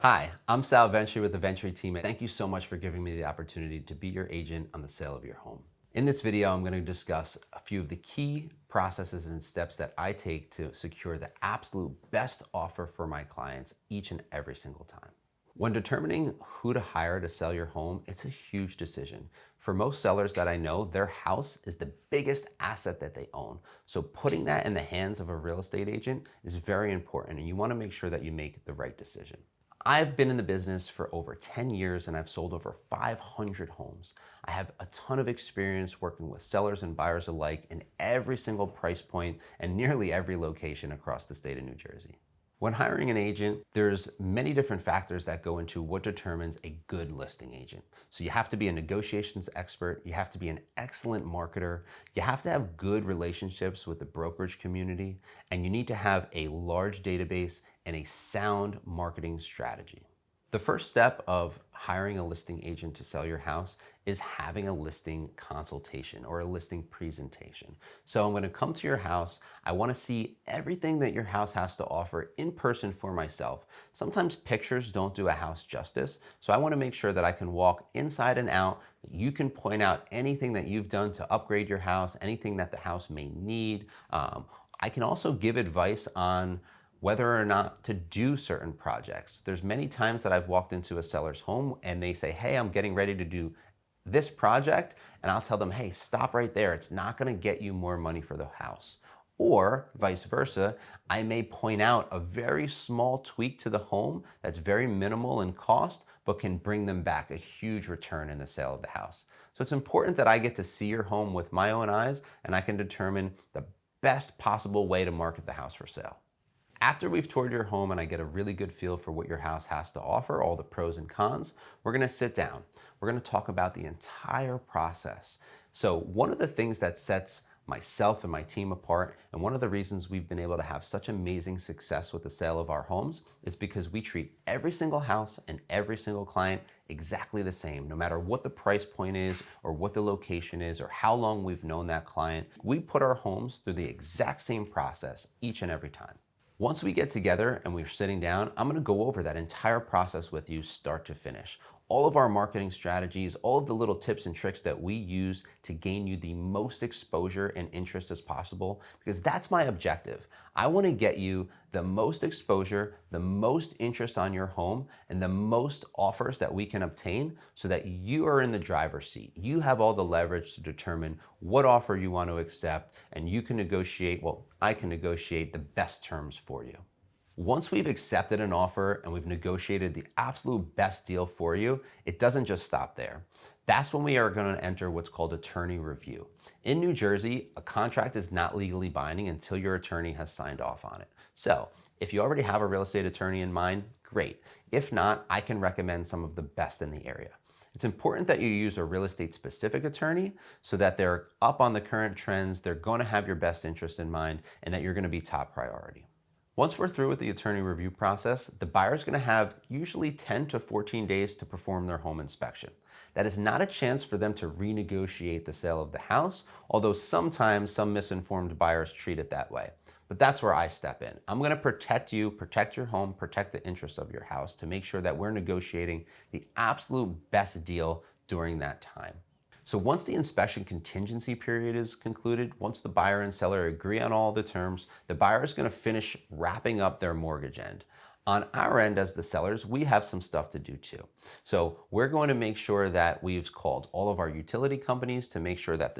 Hi, I'm Sal Ventre with the Ventre team. Thank you so much for giving me the opportunity to be your agent on the sale of your home. In this video, I'm going to discuss a few of the key processes and steps that I take to secure the absolute best offer for my clients each and every single time. When determining who to hire to sell your home, it's a huge decision. For most sellers that I know, their house is the biggest asset that they own. So putting that in the hands of a real estate agent is very important, and you want to make sure that you make the right decision. I've been in the business for over 10 years and I've sold over 500 homes. I have a ton of experience working with sellers and buyers alike in every single price point and nearly every location across the state of New Jersey. When hiring an agent, there's many different factors that go into what determines a good listing agent. So you have to be a negotiations expert, you have to be an excellent marketer, you have to have good relationships with the brokerage community, and you need to have a large database and a sound marketing strategy. The first step of hiring a listing agent to sell your house is having a listing consultation or a listing presentation. So I'm going to come to your house. I want to see everything that your house has to offer in person for myself. Sometimes pictures don't do a house justice, so I want to make sure that I can walk inside and out. You can point out anything that you've done to upgrade your house, anything that the house may need. I can also give advice on whether or not to do certain projects. There's many times that I've walked into a seller's home and they say, hey, I'm getting ready to do this project. And I'll tell them, hey, stop right there. It's not gonna get you more money for the house. Or vice versa, I may point out a very small tweak to the home that's very minimal in cost, but can bring them back a huge return in the sale of the house. So it's important that I get to see your home with my own eyes and I can determine the best possible way to market the house for sale. After we've toured your home and I get a really good feel for what your house has to offer, all the pros and cons, we're gonna sit down. We're gonna talk about the entire process. So one of the things that sets myself and my team apart, and one of the reasons we've been able to have such amazing success with the sale of our homes, is because we treat every single house and every single client exactly the same. No matter what the price point is or what the location is or how long we've known that client, we put our homes through the exact same process each and every time. Once we get together and we're sitting down, I'm gonna go over that entire process with you start to finish. All of our marketing strategies, all of the little tips and tricks that we use to gain you the most exposure and interest as possible, because that's my objective. I wanna get you the most exposure, the most interest on your home, and the most offers that we can obtain so that you are in the driver's seat. You have all the leverage to determine what offer you want to accept, and you can negotiate, well, I can negotiate the best terms for you. Once we've accepted an offer and we've negotiated the absolute best deal for you, it doesn't just stop there. That's when we are going to enter what's called attorney review. In New Jersey, a contract is not legally binding until your attorney has signed off on it. So if you already have a real estate attorney in mind, great. If not, I can recommend some of the best in the area. It's important that you use a real estate specific attorney so that they're up on the current trends, they're going to have your best interest in mind, and that you're going to be top priority. Once we're through with the attorney review process, the buyer is going to have usually 10 to 14 days to perform their home inspection. That is not a chance for them to renegotiate the sale of the house, although sometimes some misinformed buyers treat it that way. But that's where I step in. I'm going to protect you, protect your home, protect the interests of your house to make sure that we're negotiating the absolute best deal during that time. So once the inspection contingency period is concluded, once the buyer and seller agree on all the terms, the buyer is going to finish wrapping up their mortgage end. On our end as the sellers, we have some stuff to do too. So we're going to make sure that we've called all of our utility companies to make sure that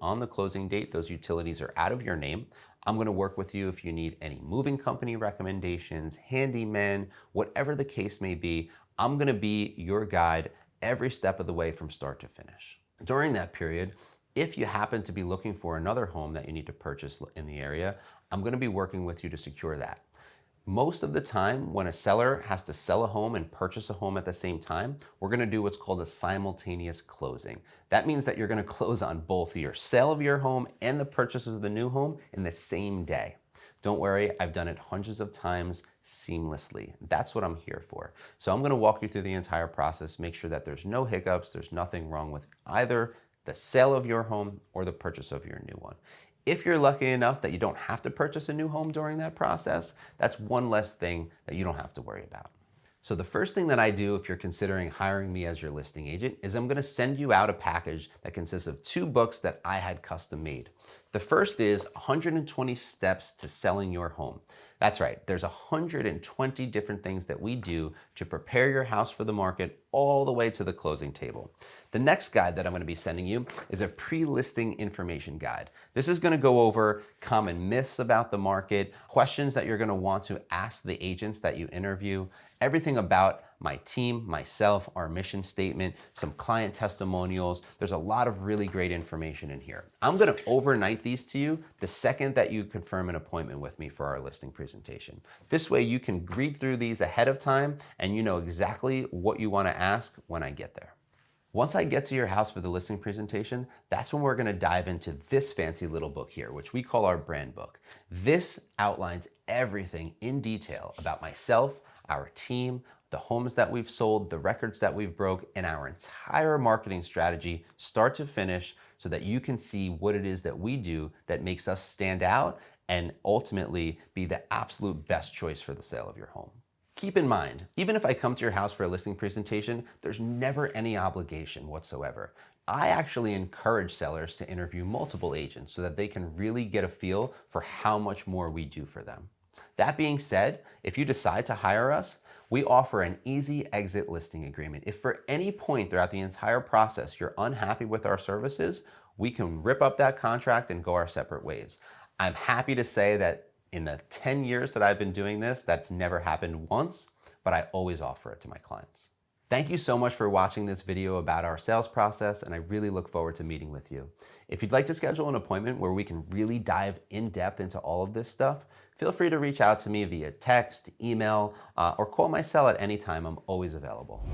on the closing date, those utilities are out of your name. I'm going to work with you if you need any moving company recommendations, handymen, whatever the case may be. I'm going to be your guide every step of the way from start to finish. During that period, if you happen to be looking for another home that you need to purchase in the area, I'm going to be working with you to secure that. Most of the time, when a seller has to sell a home and purchase a home at the same time, we're going to do what's called a simultaneous closing. That means that you're going to close on both your sale of your home and the purchase of the new home in the same day. Don't worry, I've done it hundreds of times seamlessly. That's what I'm here for. So I'm going to walk you through the entire process, make sure that there's no hiccups, there's nothing wrong with either the sale of your home or the purchase of your new one. If you're lucky enough that you don't have to purchase a new home during that process, that's one less thing that you don't have to worry about. So the first thing that I do if you're considering hiring me as your listing agent is I'm gonna send you out a package that consists of 2 books that I had custom made. The first is 120 Steps to Selling Your Home. That's right, there's 120 different things that we do to prepare your house for the market all the way to the closing table. The next guide that I'm gonna be sending you is a pre-listing information guide. This is gonna go over common myths about the market, questions that you're gonna want to ask the agents that you interview, everything about my team, myself, our mission statement, some client testimonials. There's a lot of really great information in here. I'm gonna overnight these to you the second that you confirm an appointment with me for our listing presentation. This way you can read through these ahead of time and you know exactly what you wanna ask when I get there. Once I get to your house for the listing presentation, that's when we're gonna dive into this fancy little book here, which we call our brand book. This outlines everything in detail about myself, our team, the homes that we've sold, the records that we've broke, and our entire marketing strategy start to finish so that you can see what it is that we do that makes us stand out and ultimately be the absolute best choice for the sale of your home. Keep in mind, even if I come to your house for a listing presentation, there's never any obligation whatsoever. I actually encourage sellers to interview multiple agents so that they can really get a feel for how much more we do for them. That being said, if you decide to hire us, we offer an easy exit listing agreement. If for any point throughout the entire process you're unhappy with our services, we can rip up that contract and go our separate ways. I'm happy to say that in the 10 years that I've been doing this, that's never happened once, but I always offer it to my clients. Thank you so much for watching this video about our sales process, and I really look forward to meeting with you. If you'd like to schedule an appointment where we can really dive in depth into all of this stuff, feel free to reach out to me via text, email, or call my cell at any time. I'm always available.